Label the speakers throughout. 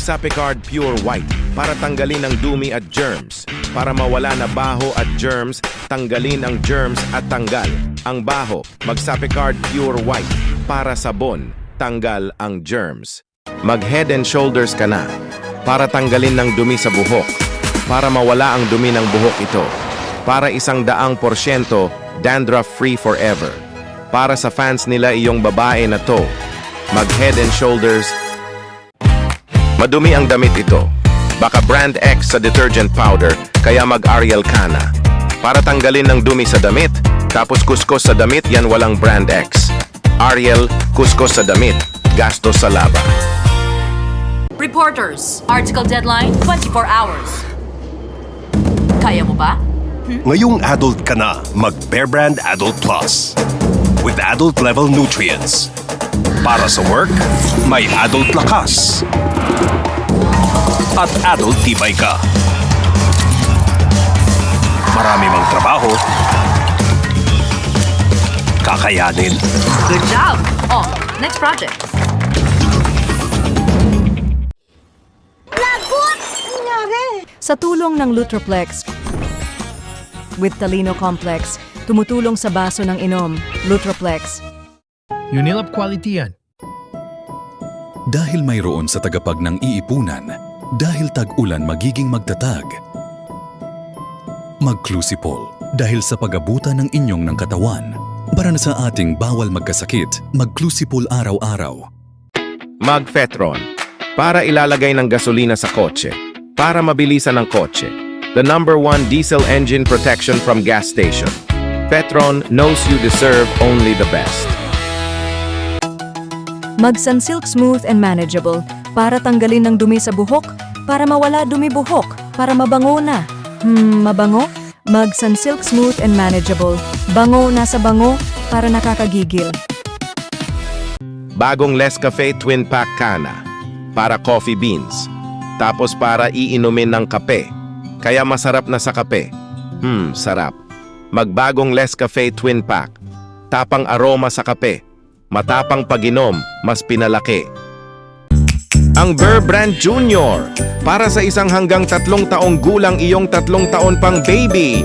Speaker 1: Mag-Sapicard Pure White para tanggalin ang dumi at germs. Para mawala na baho at germs, tanggalin ang germs at tanggal ang baho. Mag-Sapicard Pure White para sabon, tanggal ang germs. Mag-Head and Shoulders ka na para tanggalin ng dumi sa buhok. Para mawala ang dumi ng buhok ito. Para 100% dandruff-free forever. Para sa fans nila iyong babae na to. Mag-Head and Shoulders. Madumi ang damit ito. Baka brand X sa detergent powder, kaya mag-Ariel ka na. Para tanggalin ng dumi sa damit, tapos kuskus sa damit, yan walang brand X. Ariel, kuskus sa damit, gastos sa laba.
Speaker 2: Reporters, article deadline 24 hours. Kaya mo ba?
Speaker 3: Ngayong adult ka na, mag-Bear Brand Adult Plus. With adult-level nutrients. Para sa work, may adult lakas. At adult tibay ka. Marami mang trabaho, kakayanin.
Speaker 2: Good job! Oh, next project.
Speaker 4: Sa tulong ng Lutroplex with Talino Complex, tumutulong sa baso ng inom, Lutroplex.
Speaker 5: Unilab quality yan.
Speaker 6: Dahil mayroon sa tagapag ng iipunan, dahil tag-ulan magiging magtatag. Mag-Clusipol, dahil sa pag-abutan ng inyong ng katawan. Para na sa ating bawal magkasakit, mag-Clusipol araw-araw.
Speaker 1: Mag-Fetron para ilalagay ng gasolina sa kotse. Para mabilisan ang kotse. The #1 diesel engine protection from gas station. Fetron knows you deserve only the best.
Speaker 4: Mag-Sunsilk Smooth and Manageable para tanggalin ng dumi sa buhok, para mawala dumi buhok, para mabango na. Mabango? Mag-Sunsilk Smooth and Manageable. Bango nasa bango para nakakagigil.
Speaker 1: Bagong Nescafe Twin Pack Kana para coffee beans. Tapos para iinumin ng kape. Kaya masarap na sa kape. Sarap. Magbagong Nescafe Twin Pack. Tapang aroma sa kape. Matapang pag-inom, mas pinalaki. Ang Bear Brand Junior. Para sa 1 hanggang 3 taong gulang iyong 3 taon pang baby.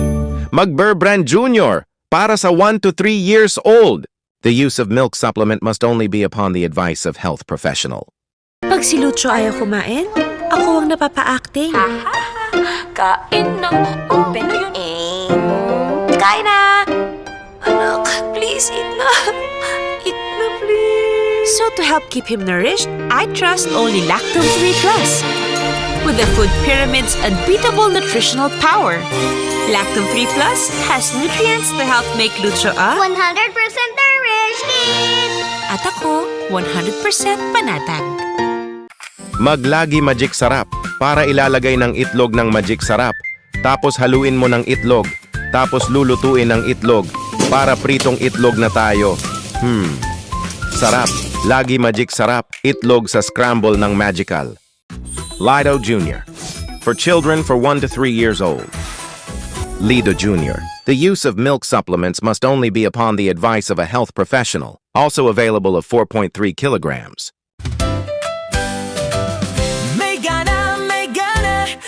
Speaker 1: Mag-Bear Brand Junior. Para sa 1 to 3 years old. The use of milk supplement must only be upon the advice of health professional.
Speaker 7: Pag si Lucho ayaw kumain, ako ang napapa-acting.
Speaker 2: Kain na. Open na yun.
Speaker 7: Kain na! Anak, please eat na. Eat na, please. So to help keep him nourished, I trust only Lactum 3 Plus. With the food pyramid's unbeatable nutritional power. Lactum 3 Plus has nutrients to help make Lucho a
Speaker 8: 100% nourished kid!
Speaker 7: at ako 100% panatag.
Speaker 1: Maglagi Magic Sarap para ilalagay ng itlog ng Magic Sarap. Tapos haluin mo ng itlog. Tapos lulutuin ng itlog para pritong itlog na tayo. Sarap. Lagi Magic Sarap. Itlog sa scramble ng Magical. Lido Jr. For children for 1 to 3 years old. Lido Jr. The use of milk supplements must only be upon the advice of a health professional. Also available of 4.3 kilograms.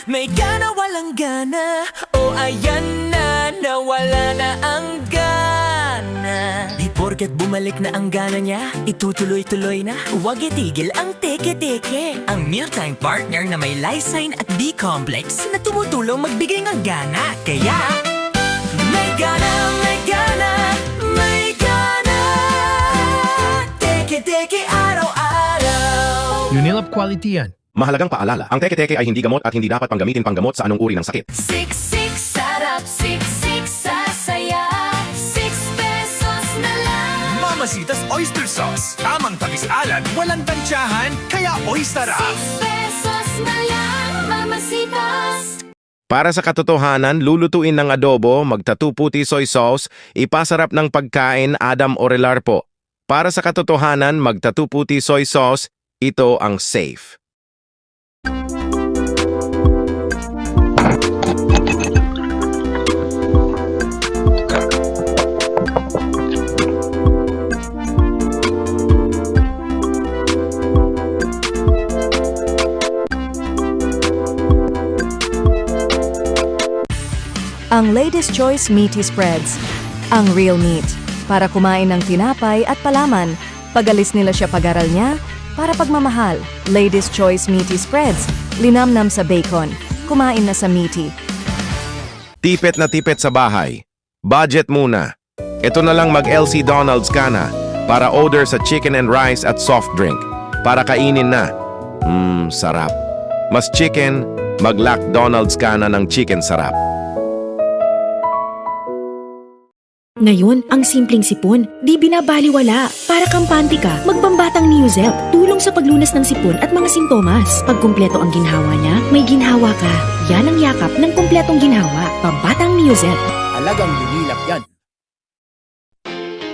Speaker 9: May gana, walang gana. O ayan na, nawala na ang gana. Di porket bumalik na ang gana niya, itutuloy-tuloy na. Huwag itigil ang teke-teke. Ang mealtime partner na may lysine at B-complex na tumutulong magbigay ng gana. Kaya, may gana, may gana, may gana. Teke-teke araw-araw.
Speaker 5: Unilab quality yan.
Speaker 1: Mahalagang paalala, ang teke-teke ay hindi gamot at hindi dapat panggamitin panggamot sa anong uri ng sakit.
Speaker 2: Siksik sarap, siksik sasaya. 6 pesos na lang.
Speaker 3: Mamasitas Oyster Sauce. Tamang tamis-alat, walang tansyahan, kaya oyster up.
Speaker 2: 6 pesos na lang, mamasitas.
Speaker 1: Para sa katotohanan, lulutuin ng adobo, magtatuputi soy sauce, ipasarap ng pagkain Adam Orelar po. Para sa katotohanan, magtatuputi soy sauce, ito ang safe.
Speaker 4: Ang Ladies' Choice Meaty Spreads. Ang real meat. Para kumain ng tinapay at palaman. Pag-alis nila siya pag-aral niya. Para pagmamahal. Ladies' Choice Meaty Spreads. Linamnam sa bacon. Kumain na sa meaty.
Speaker 1: Tipet na tipet sa bahay. Budget muna. Ito na lang mag-LC Donald's ka na para order sa chicken and rice at soft drink. Para kainin na. Sarap. Mas chicken, mag-Lac Donald's ka na ng chicken sarap.
Speaker 10: Ngayon, ang simpleng sipon, di binabaliwala. Para kampante ka, magpambatang Neozelp. Tulong sa paglunas ng sipon at mga sintomas. Pag kumpleto ang ginhawa niya, may ginhawa ka. Yan ang yakap ng kumpletong ginhawa. Pambatang Neozelp.
Speaker 9: Alagang unilap yan.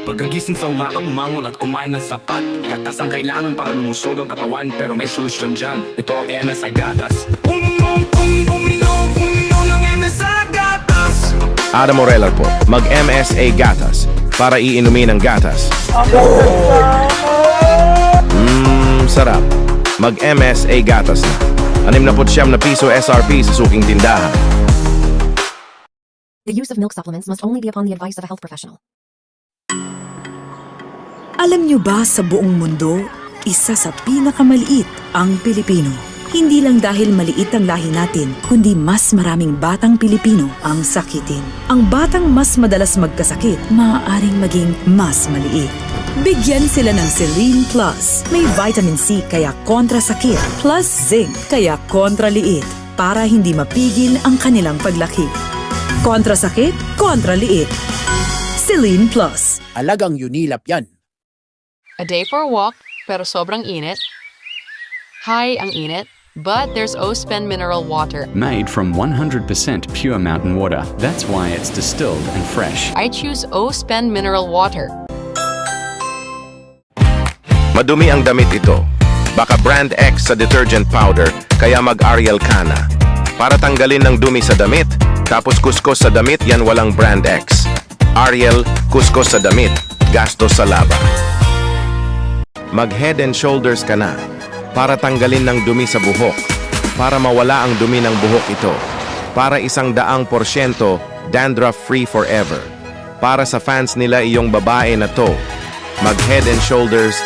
Speaker 11: Pagkagising sa umaga, umangon at kumain ng sapat. Gatas ang kailangan para lumusog ang katawan, pero may solusyon dyan. Ito ang MSI Gatas. Uminom ng MSI Gatas.
Speaker 1: Ada Morella po, mag-MSA Gatas para iinumin ang gatas. Sarap. Mag-MSA Gatas na. 69 na piso SRP sa suking tindahan.
Speaker 12: The use of milk supplements must only be upon the advice of a health professional.
Speaker 13: Alam niyo ba sa buong mundo, isa sa pinakamaliit ang Pilipino? Hindi lang dahil maliit ang lahi natin, kundi mas maraming batang Pilipino ang sakitin. Ang batang mas madalas magkasakit, maaaring maging mas maliit. Bigyan sila ng Celine Plus. May vitamin C kaya kontra sakit, plus zinc kaya kontra liit, para hindi mapigil ang kanilang paglaki. Kontra sakit, kontra liit. Celine Plus.
Speaker 9: Alagang unilap yan.
Speaker 2: A day for a walk, pero sobrang init. Hi, ang init. But there's O-Spend mineral water.
Speaker 14: Made from 100% pure mountain water. That's why it's distilled and fresh.
Speaker 2: I choose O-Spend mineral water.
Speaker 1: Madumi ang damit ito. Baka brand X sa detergent powder, kaya mag-Ariel ka na. Para tanggalin ng dumi sa damit, tapos kuskos sa damit, yan walang brand X. Ariel, kuskos sa damit, gastos sa laba. Mag-Head and Shoulders ka na. Para tanggalin ng dumi sa buhok. Para mawala ang dumi ng buhok ito. Para 100% dandruff-free forever. Para sa fans nila iyong babae na to. Mag-Head and Shoulders.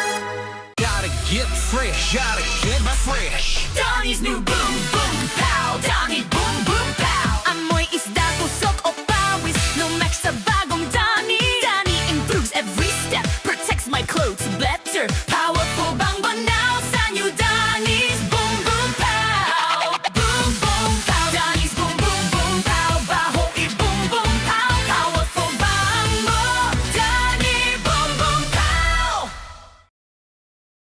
Speaker 11: Gotta get fresh, gotta get fresh.
Speaker 7: Donnie's new boom boom pow. Donnie boom boom pow. Amoy isda, tusok o pawis. Lumex sa bagong Donnie. Donnie improves every step. Protects my clothes better. Powerful bang banana.